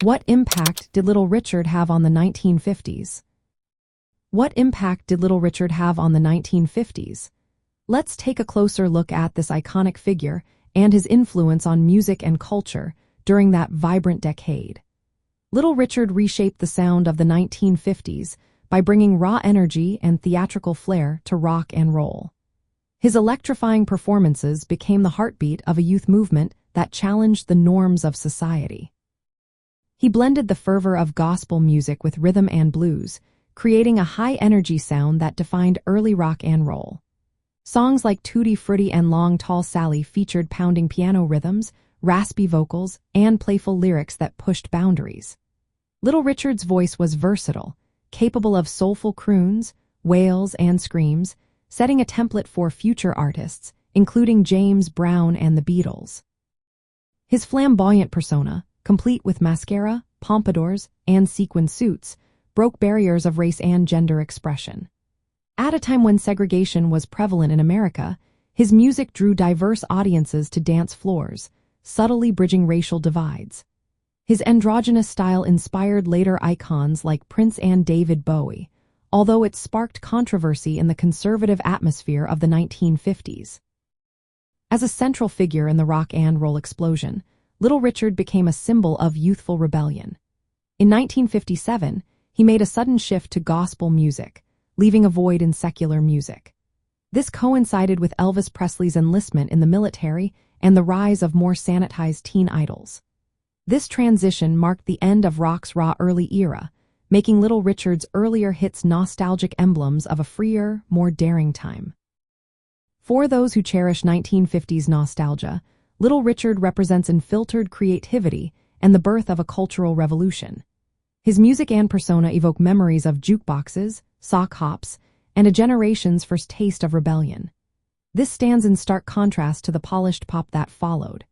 What impact did Little Richard have on the 1950s? What impact did Little Richard have on the 1950s? Let's take a closer look at this iconic figure and his influence on music and culture during that vibrant decade. Little Richard reshaped the sound of the 1950s by bringing raw energy and theatrical flair to rock and roll. His electrifying performances became the heartbeat of a youth movement that challenged the norms of society. He blended the fervor of gospel music with rhythm and blues, creating a high-energy sound that defined early rock and roll. Songs like Tutti Frutti and Long Tall Sally featured pounding piano rhythms, raspy vocals, and playful lyrics that pushed boundaries. Little Richard's voice was versatile, capable of soulful croons, wails, and screams, setting a template for future artists, including James Brown and the Beatles. His flamboyant persona, complete with mascara, pompadours, and sequin suits, broke barriers of race and gender expression. At a time when segregation was prevalent in America, his music drew diverse audiences to dance floors, subtly bridging racial divides. His androgynous style inspired later icons like Prince and David Bowie, although it sparked controversy in the conservative atmosphere of the 1950s. As a central figure in the rock and roll explosion, Little Richard became a symbol of youthful rebellion. In 1957, he made a sudden shift to gospel music, leaving a void in secular music. This coincided with Elvis Presley's enlistment in the military and the rise of more sanitized teen idols. This transition marked the end of rock's raw early era, making Little Richard's earlier hits nostalgic emblems of a freer, more daring time. For those who cherish 1950s nostalgia, Little Richard represents unfiltered creativity and the birth of a cultural revolution. His music and persona evoke memories of jukeboxes, sock hops, and a generation's first taste of rebellion. This stands in stark contrast to the polished pop that followed.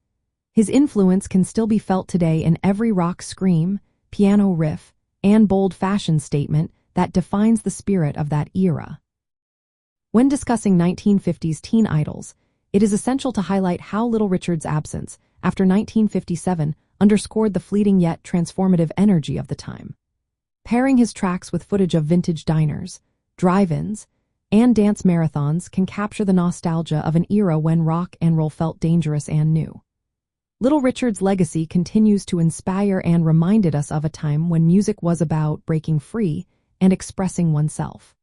His influence can still be felt today in every rock scream, piano riff, and bold fashion statement that defines the spirit of that era. When discussing 1950s teen idols, it is essential to highlight how Little Richard's absence, after 1957, underscored the fleeting yet transformative energy of the time. Pairing his tracks with footage of vintage diners, drive-ins, and dance marathons can capture the nostalgia of an era when rock and roll felt dangerous and new. Little Richard's legacy continues to inspire and reminded us of a time when music was about breaking free and expressing oneself.